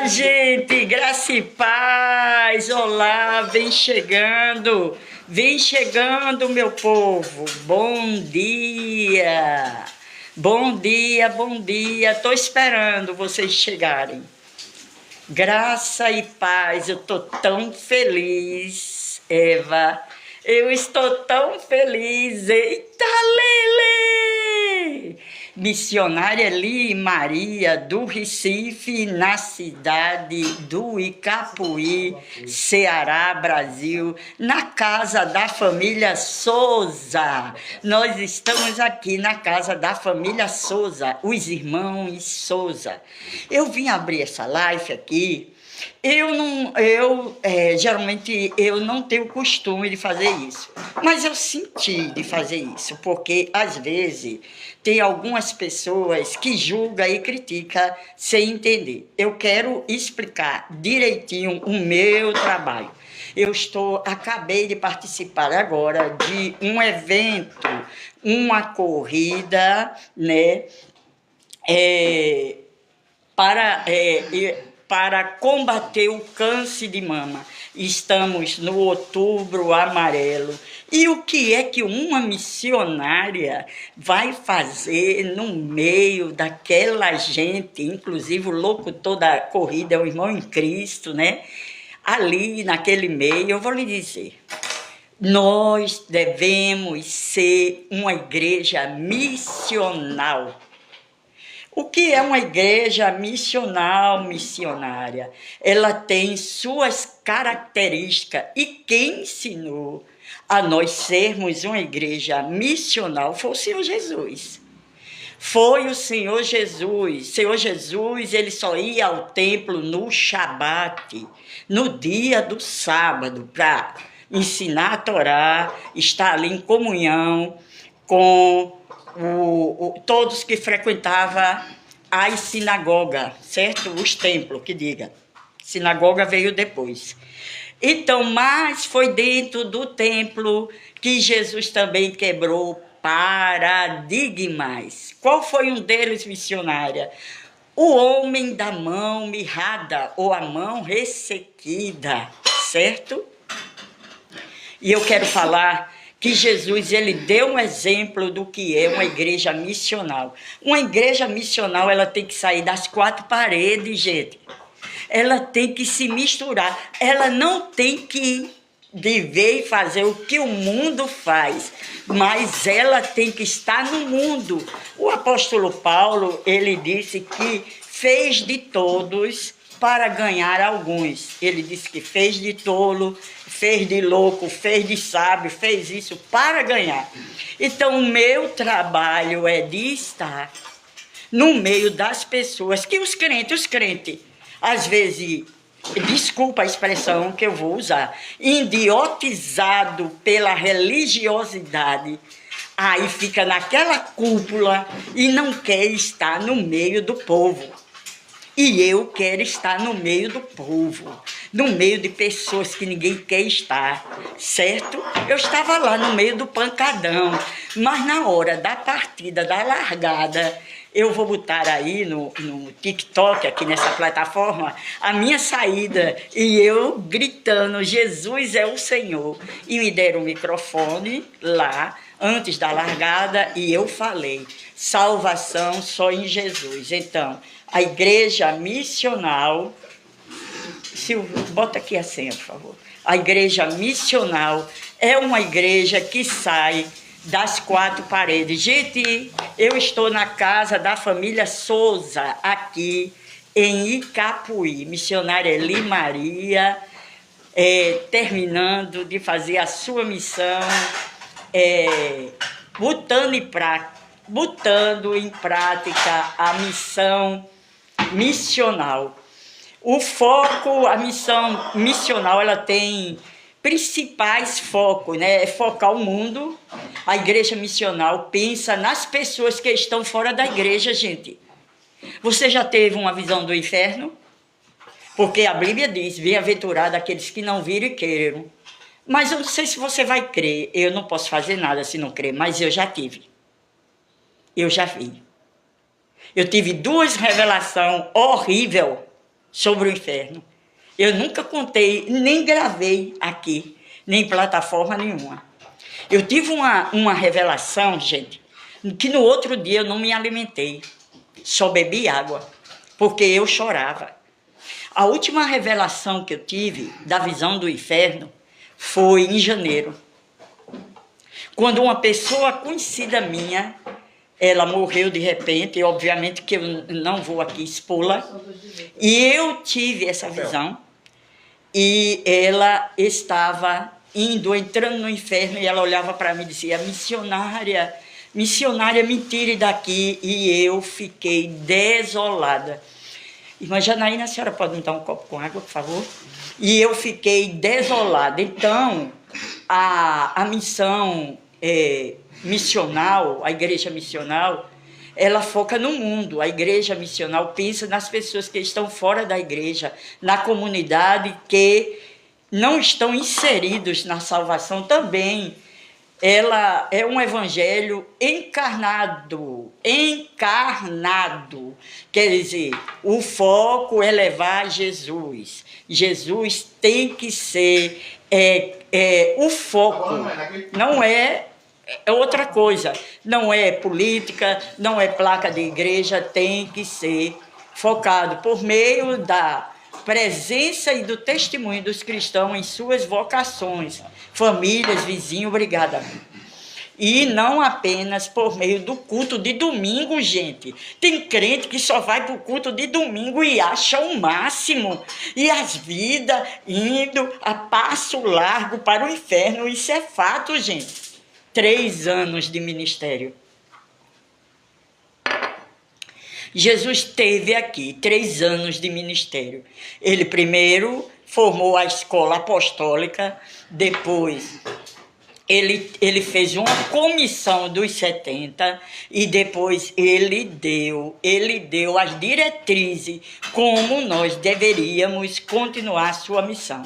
gente, graça e paz, olá, vem chegando, meu povo, bom dia, tô esperando vocês chegarem, graça e paz, eu tô tão feliz, Eva, eu estou tão feliz, eita, Lele! Missionária Li Maria, do Recife, na cidade do Icapuí, Ceará, Brasil, na casa da família Souza. Nós estamos aqui na casa da família Souza, os irmãos Souza. Eu vim abrir essa live aqui. Geralmente eu não tenho costume de fazer isso, mas eu senti de fazer isso, porque às vezes tem algumas pessoas que julgam e criticam sem entender. Eu quero explicar direitinho o meu trabalho. Acabei de participar agora de um evento, uma corrida, né, para combater o câncer de mama. Estamos no Outubro Amarelo. E o que é que uma missionária vai fazer no meio daquela gente, inclusive o locutor da corrida é o irmão em Cristo, né? Ali naquele meio, eu vou lhe dizer, nós devemos ser uma igreja missional. O que é uma igreja missionária? Ela tem suas características e quem ensinou a nós sermos uma igreja missional foi o Senhor Jesus. Foi o Senhor Jesus. Senhor Jesus, ele só ia ao templo no Shabat, no dia do sábado, para ensinar a Torá, estar ali em comunhão com todos que frequentavam as sinagogas, certo? Os templos, que diga. Sinagoga veio depois. Então, mas foi dentro do templo que Jesus também quebrou paradigmas. Qual foi um deles, missionária? O homem da mão mirrada ou a mão ressequida, certo? E eu quero falar que Jesus, ele deu um exemplo do que é uma igreja missional. Uma igreja missional, ela tem que sair das quatro paredes, gente. Ela tem que se misturar. Ela não tem que viver e fazer o que o mundo faz, mas ela tem que estar no mundo. O apóstolo Paulo, ele disse que fez de todos para ganhar alguns. Ele disse que fez de tolo, fez de louco, fez de sábio, fez isso para ganhar. Então, o meu trabalho é de estar no meio das pessoas, que os crentes, às vezes, desculpa a expressão que eu vou usar, idiotizado pela religiosidade, aí fica naquela cúpula e não quer estar no meio do povo. E eu quero estar no meio do povo, no meio de pessoas que ninguém quer estar, certo? Eu estava lá no meio do pancadão, mas na hora da partida, da largada, eu vou botar aí no TikTok, aqui nessa plataforma, a minha saída e eu gritando, Jesus é o Senhor. E me deram o microfone lá, antes da largada, e eu falei, salvação só em Jesus. Então, a igreja missional, Silvio, bota aqui a senha, por favor. A igreja missional é uma igreja que sai das quatro paredes. Gente, eu estou na casa da família Souza, aqui em Icapuí. Missionária Li Maria, terminando de fazer a sua missão, botando em prática a missão missional. O foco, a missão missional, ela tem principais focos, né? É focar o mundo. A igreja missional pensa nas pessoas que estão fora da igreja, gente. Você já teve uma visão do inferno? Porque a Bíblia diz, bem-aventurado aqueles que não viram e queiram. Mas eu não sei se você vai crer. Eu não posso fazer nada se não crer, mas eu já tive. Eu já vi. Eu tive duas revelações horríveis sobre o inferno. Eu nunca contei, nem gravei aqui, nem em plataforma nenhuma. Eu tive uma revelação, gente, que no outro dia eu não me alimentei, só bebi água, porque eu chorava. A última revelação que eu tive da visão do inferno foi em janeiro, quando uma pessoa conhecida minha, ela morreu de repente, e obviamente que eu não vou aqui expô-la, e eu tive essa visão, e ela estava entrando no inferno, e ela olhava para mim e dizia: missionária, missionária, me tire daqui, e eu fiquei desolada. Irmã Janaína, a senhora pode me dar um copo com água, por favor? E eu fiquei desolada. Então, a missão missional, a igreja missional, ela foca no mundo. A igreja missional pensa nas pessoas que estão fora da igreja, na comunidade, que não estão inseridos na salvação também. Ela é um evangelho encarnado, quer dizer, o foco é levar Jesus. Jesus tem que ser o foco, não é outra coisa, não é política, não é placa de igreja, tem que ser focado por meio da presença e do testemunho dos cristãos em suas vocações, famílias, vizinhos, obrigada. E não apenas por meio do culto de domingo, gente. Tem crente que só vai para o culto de domingo e acha o máximo. E as vidas indo a passo largo para o inferno. Isso é fato, gente. 3 anos de ministério. Jesus teve aqui 3 anos de ministério. Ele primeiro formou a escola apostólica, depois ele fez uma comissão dos 70 e depois ele deu as diretrizes como nós deveríamos continuar a sua missão,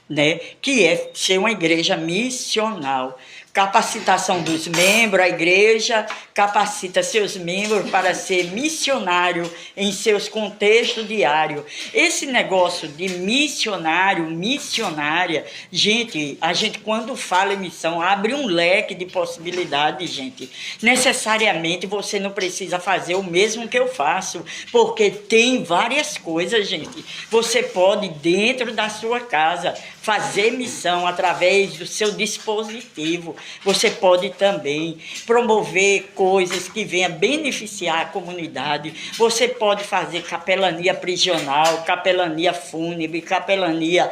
né? Que é ser uma igreja missional. Capacitação dos membros, a igreja capacita seus membros para ser missionário em seus contextos diários. Esse negócio de missionário, missionária, gente, a gente quando fala em missão, abre um leque de possibilidades, gente. Necessariamente você não precisa fazer o mesmo que eu faço, porque tem várias coisas, gente. Você pode, dentro da sua casa, fazer missão através do seu dispositivo. Você pode também promover coisas que venham beneficiar a comunidade. Você pode fazer capelania prisional, capelania fúnebre, capelania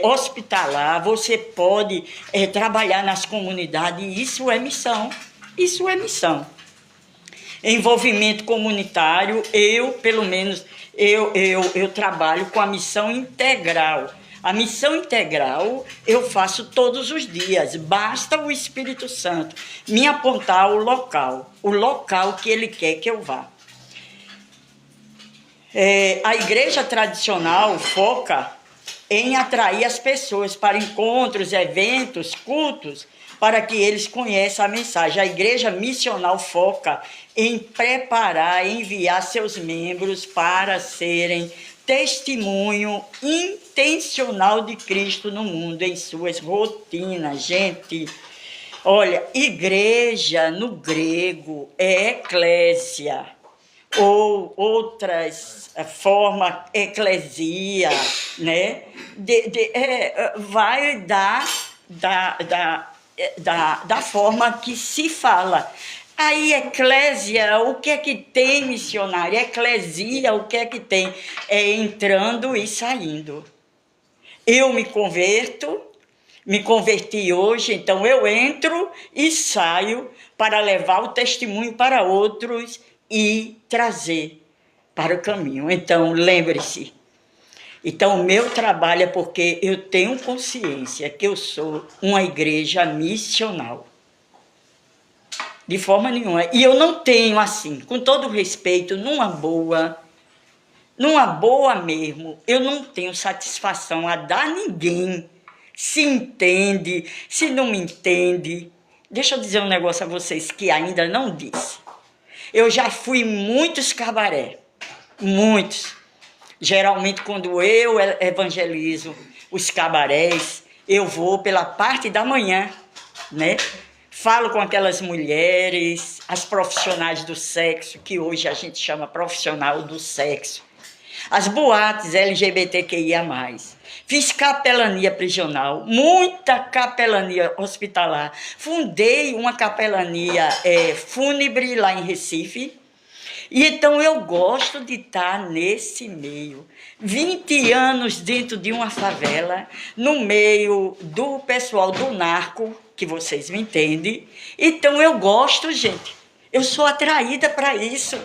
hospitalar. Você pode trabalhar nas comunidades. Isso é missão. Isso é missão. Envolvimento comunitário, pelo menos, eu trabalho com a missão integral. A missão integral eu faço todos os dias, basta o Espírito Santo me apontar o local que ele quer que eu vá. A igreja tradicional foca em atrair as pessoas para encontros, eventos, cultos, para que eles conheçam a mensagem. A igreja missional foca em preparar, enviar seus membros para serem testemunho intencional de Cristo no mundo, em suas rotinas, gente. Olha, igreja no grego é eclésia, ou outras formas, eclesia, né? Vai da forma que se fala. Aí, eclésia, o que é que tem, missionário? Eclesia, o que é que tem? É entrando e saindo. Eu me converti hoje, então eu entro e saio para levar o testemunho para outros e trazer para o caminho. Então, lembre-se. Então, o meu trabalho é porque eu tenho consciência que eu sou uma igreja missional. De forma nenhuma. E eu não tenho, assim, com todo respeito, numa boa mesmo, eu não tenho satisfação a dar a ninguém. Se entende, se não me entende. Deixa eu dizer um negócio a vocês que ainda não disse. Eu já fui em muitos cabaré, muitos. Geralmente, quando eu evangelizo os cabarés, eu vou pela parte da manhã, né? Falo com aquelas mulheres, as profissionais do sexo, que hoje a gente chama profissional do sexo. As boates LGBTQIA+. Fiz capelania prisional, muita capelania hospitalar. Fundei uma capelania fúnebre lá em Recife. E então eu gosto de estar nesse meio. 20 anos dentro de uma favela, no meio do pessoal do narco, que vocês me entendem. Então eu gosto, gente. Eu sou atraída para isso.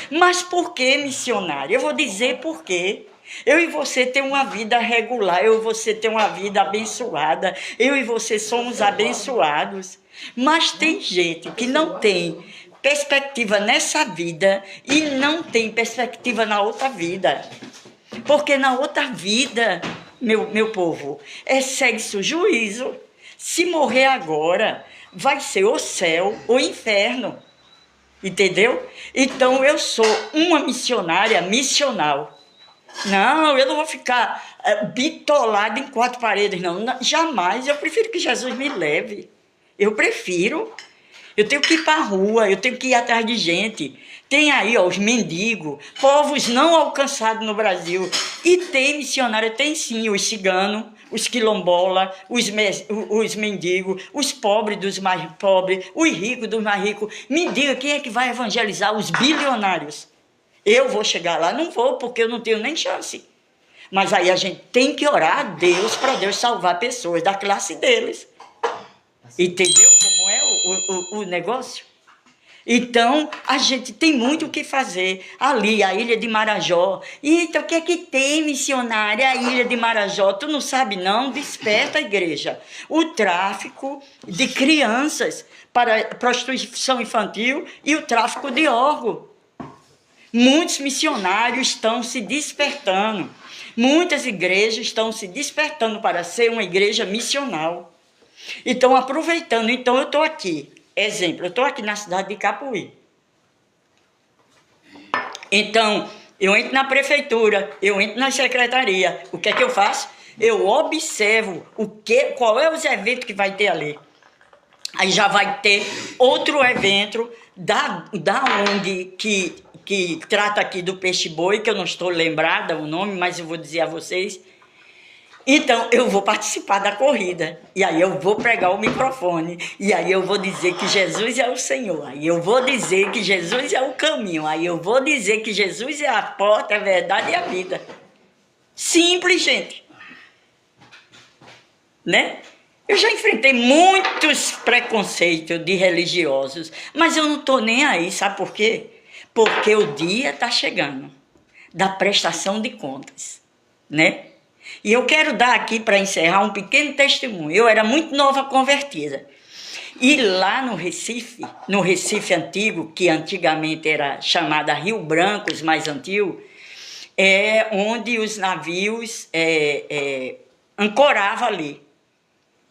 Mas por que, missionária? Eu vou dizer por quê. Eu e você tem uma vida regular, eu e você tem uma vida abençoada, eu e você somos abençoados. Mas tem gente que não tem perspectiva nessa vida e não tem perspectiva na outra vida. Porque na outra vida, meu povo, segue-se o juízo. Se morrer agora, vai ser o céu ou o inferno. Entendeu? Então eu sou uma missionária missional. Não, eu não vou ficar bitolada em quatro paredes, não. Jamais. Eu prefiro que Jesus me leve. Eu prefiro. Eu tenho que ir para a rua, eu tenho que ir atrás de gente. Tem aí, ó, os mendigos, povos não alcançados no Brasil. E tem missionário, tem sim, os ciganos, os quilombolas, os mendigos, os pobres dos mais pobres, os ricos dos mais ricos. Me diga quem é que vai evangelizar os bilionários. Eu vou chegar lá? Não vou, porque eu não tenho nem chance. Mas aí a gente tem que orar a Deus para Deus salvar pessoas da classe deles. Entendeu como é o negócio? Então, a gente tem muito o que fazer. Ali, a Ilha de Marajó. Eita, o que é que tem, missionária, a Ilha de Marajó? Tu não sabe, não? Desperta a igreja. O tráfico de crianças para prostituição infantil e o tráfico de órgãos. Muitos missionários estão se despertando. Muitas igrejas estão se despertando para ser uma igreja missional. Então, aproveitando, então eu estou aqui, exemplo, eu estou aqui na cidade de Capuí. Então, eu entro na prefeitura, eu entro na secretaria, o que é que eu faço? Eu observo qual é os eventos que vai ter ali. Aí já vai ter outro evento da ONG que trata aqui do peixe-boi, que eu não estou lembrada o nome, mas eu vou dizer a vocês. Então, eu vou participar da corrida, e aí eu vou pregar o microfone, e aí eu vou dizer que Jesus é o Senhor, aí eu vou dizer que Jesus é o caminho, aí eu vou dizer que Jesus é a porta, a verdade e a vida. Simples, gente. Né? Eu já enfrentei muitos preconceitos de religiosos, mas eu não estou nem aí, sabe por quê? Porque o dia está chegando da prestação de contas, né? E eu quero dar aqui, para encerrar, um pequeno testemunho. Eu era muito nova convertida. E lá no Recife antigo, que antigamente era chamada Rio Branco, os mais antigos, é onde os navios ancoravam ali.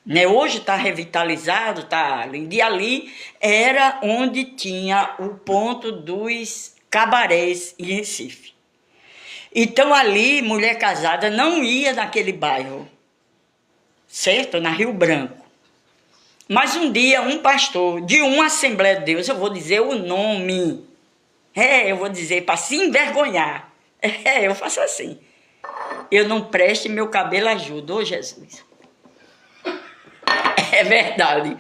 Né? Hoje está revitalizado, está lindo. E ali era onde tinha o ponto dos cabarés em Recife. Então, ali, mulher casada não ia naquele bairro, certo? Na Rio Branco. Mas um dia, um pastor de uma Assembleia de Deus, eu vou dizer o nome, eu vou dizer para se envergonhar. Eu faço assim. Eu não preste, meu cabelo ajuda, ô Jesus. É verdade.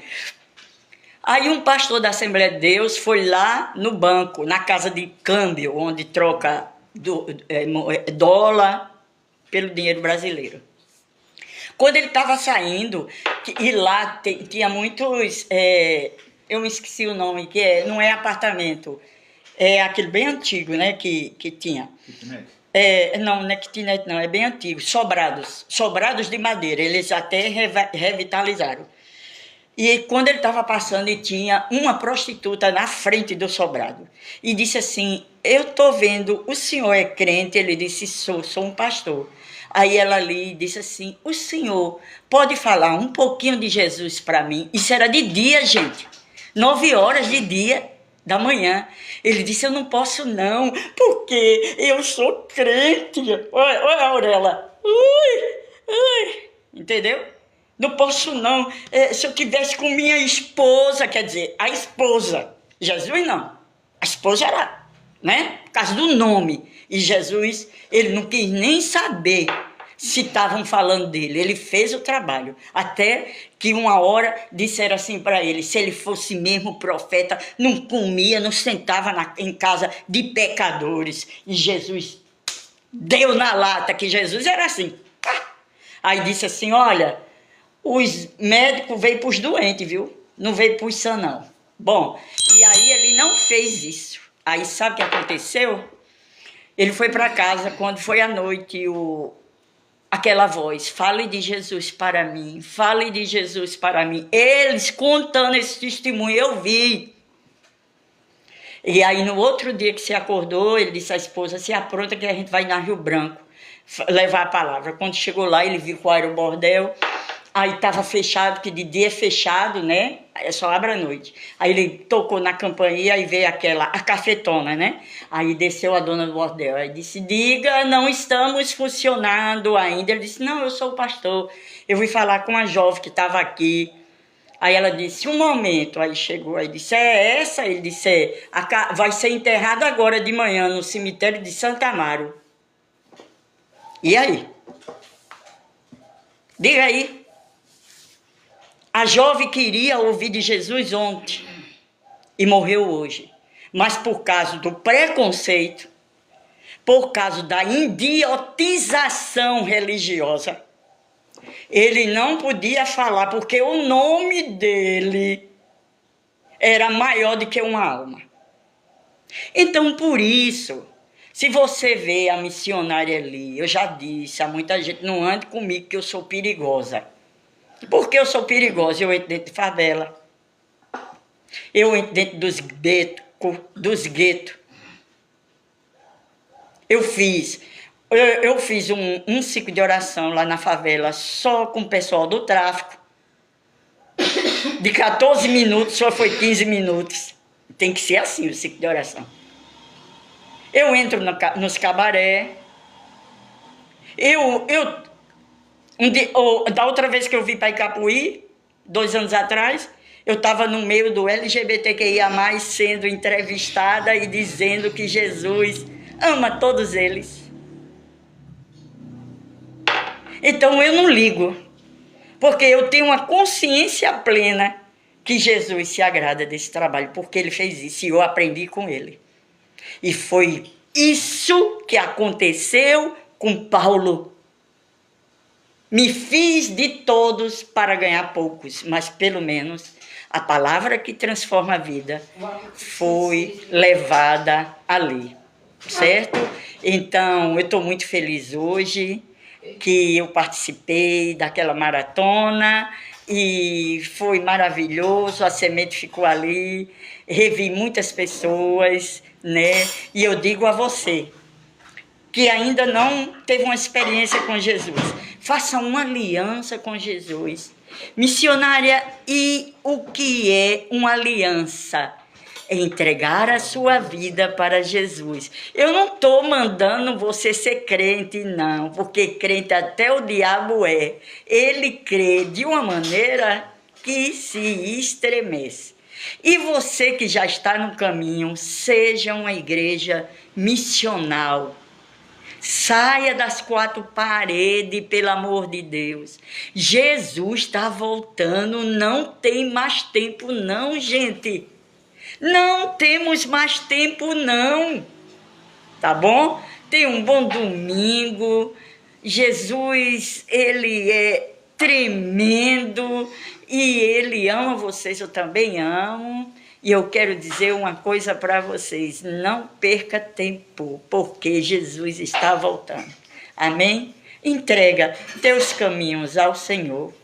Aí um pastor da Assembleia de Deus foi lá no banco, na casa de câmbio, onde troca dólar pelo dinheiro brasileiro. Quando ele estava saindo, e lá tinha muitos, eu me esqueci o nome, não é apartamento, é aquele bem antigo, né, que tinha. Kitnet? Não é kitnet, não, é bem antigo, sobrados de madeira, eles até revitalizaram. E quando ele estava passando, e tinha uma prostituta na frente do sobrado. E disse assim, eu estou vendo, o senhor é crente? Ele disse, sou um pastor. Aí ela ali disse assim, o senhor pode falar um pouquinho de Jesus para mim? Isso era de dia, gente. 9 horas de dia. da manhã. Ele disse, eu não posso não, porque eu sou crente. Olha, olha a Aurela. Entendeu? Não posso não. Se eu tivesse com minha esposa, quer dizer, a esposa. Jesus não. A esposa era, né? Por causa do nome. E Jesus, ele não quis nem saber se estavam falando dele. Ele fez o trabalho. Até que uma hora disseram assim para ele, se ele fosse mesmo profeta, não comia, não sentava em casa de pecadores. E Jesus deu na lata, que Jesus era assim. Aí disse assim, olha, os médicos veio para os doentes, viu? Não veio para os sãos, não. Bom, e aí ele não fez isso. Aí sabe o que aconteceu? Ele foi para casa, quando foi à noite, aquela voz, fale de Jesus para mim, fale de Jesus para mim. Eles contando esse testemunho, eu vi. E aí no outro dia que se acordou, ele disse à esposa, se apronta que a gente vai na Rio Branco levar a palavra. Quando chegou lá, ele viu qual era o bordel. Aí estava fechado, que de dia é fechado, né? É só abre à noite. Aí ele tocou na campainha e veio a cafetona, né? Aí desceu a dona do bordel. Aí disse, diga, não estamos funcionando ainda. Ele disse, não, eu sou o pastor. Eu fui falar com uma jovem que estava aqui. Aí ela disse, um momento. Aí chegou, aí disse, é essa? Ele disse, vai ser enterrado agora de manhã no cemitério de Santa Amaro. E aí? Diga aí. A jovem queria ouvir de Jesus ontem e morreu hoje. Mas por causa do preconceito, por causa da idiotização religiosa, ele não podia falar, porque o nome dele era maior do que uma alma. Então, por isso, se você vê a missionária ali, eu já disse a muita gente, não ande comigo que eu sou perigosa. Porque eu sou perigosa, eu entro dentro de favela. Eu entro dentro dos guetos. Eu fiz um ciclo de oração lá na favela, só com o pessoal do tráfico. De 14 minutos, só foi 15 minutos. Tem que ser assim o ciclo de oração. Eu entro nos cabaré. Da outra vez que eu vim para Icapuí, 2 anos atrás, eu estava no meio do LGBTQIA+, sendo entrevistada e dizendo que Jesus ama todos eles. Então eu não ligo, porque eu tenho uma consciência plena que Jesus se agrada desse trabalho, porque ele fez isso e eu aprendi com ele. E foi isso que aconteceu com Paulo. Me fiz de todos para ganhar poucos, mas pelo menos a palavra que transforma a vida foi levada ali, certo? Então, eu estou muito feliz hoje que eu participei daquela maratona e foi maravilhoso, a semente ficou ali, revi muitas pessoas, né? E eu digo a você, que ainda não teve uma experiência com Jesus, faça uma aliança com Jesus. Missionária, e o que é uma aliança? É entregar a sua vida para Jesus. Eu não estou mandando você ser crente, não, porque crente até o diabo é. Ele crê de uma maneira que se estremece. E você que já está no caminho, seja uma igreja missional. Saia das 4 paredes, pelo amor de Deus. Jesus está voltando, não tem mais tempo não, gente. Não temos mais tempo não, tá bom? Tenha um bom domingo. Jesus, ele é tremendo e ele ama vocês, eu também amo. E eu quero dizer uma coisa para vocês, não perca tempo, porque Jesus está voltando. Amém? Entrega teus caminhos ao Senhor.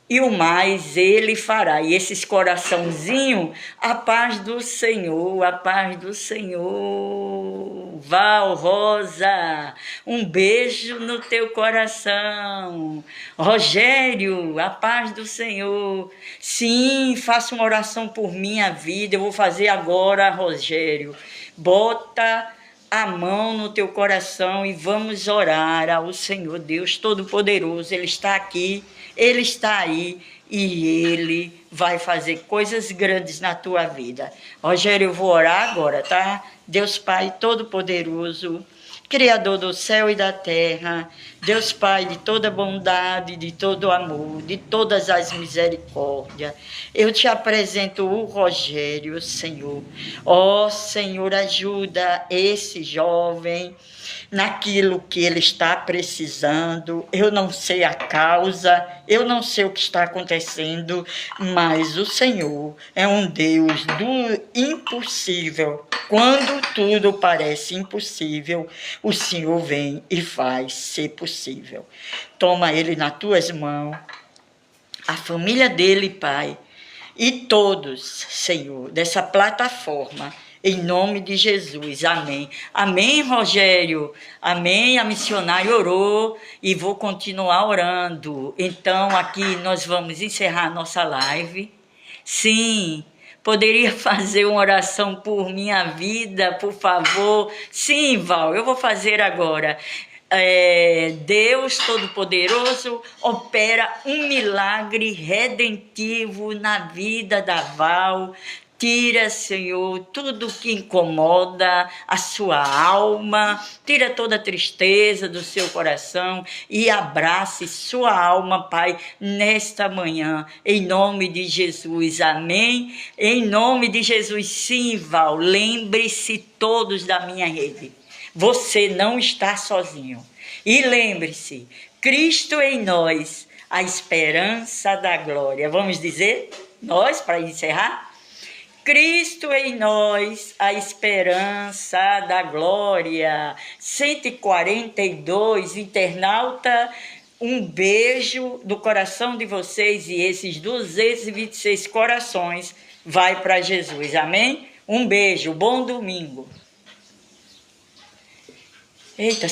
e o mais ele fará. E esses coraçãozinhos, a paz do Senhor, a paz do Senhor. Val, Rosa, um beijo no teu coração. Rogério, a paz do Senhor. Sim, faça uma oração por minha vida. Eu vou fazer agora, Rogério. Bota a mão no teu coração e vamos orar ao Senhor Deus Todo-Poderoso. Ele está aqui, Ele está aí e Ele vai fazer coisas grandes na tua vida. Rogério, eu vou orar agora, tá? Deus Pai Todo-Poderoso, Criador do céu e da terra, Deus Pai de toda bondade, de todo amor, de todas as misericórdias, eu te apresento o Rogério, Senhor. Ó Senhor, ajuda esse jovem naquilo que ele está precisando. Eu não sei a causa, eu não sei o que está acontecendo, mas o Senhor é um Deus do impossível. Quando tudo parece impossível, o Senhor vem e faz ser possível. Toma ele nas tuas mãos, a família dele, Pai, e todos, Senhor, dessa plataforma, em nome de Jesus, amém. Amém, Rogério, amém. A missionária orou e vou continuar orando. Então, aqui nós vamos encerrar nossa live. Sim, poderia fazer uma oração por minha vida, por favor? Sim, Val, eu vou fazer agora. Deus Todo-Poderoso opera um milagre redentivo na vida da Val. Tira, Senhor, tudo que incomoda a sua alma, tira toda a tristeza do seu coração e abrace sua alma, Pai, nesta manhã, em nome de Jesus, amém? Em nome de Jesus, sim, Val, lembre-se todos da minha rede. Você não está sozinho. E lembre-se, Cristo em nós, a esperança da glória. Vamos dizer, nós, para encerrar? Cristo em nós, a esperança da glória. 142, internauta, um beijo do coração de vocês e esses 226 corações vai para Jesus, amém? Um beijo, bom domingo. Eita,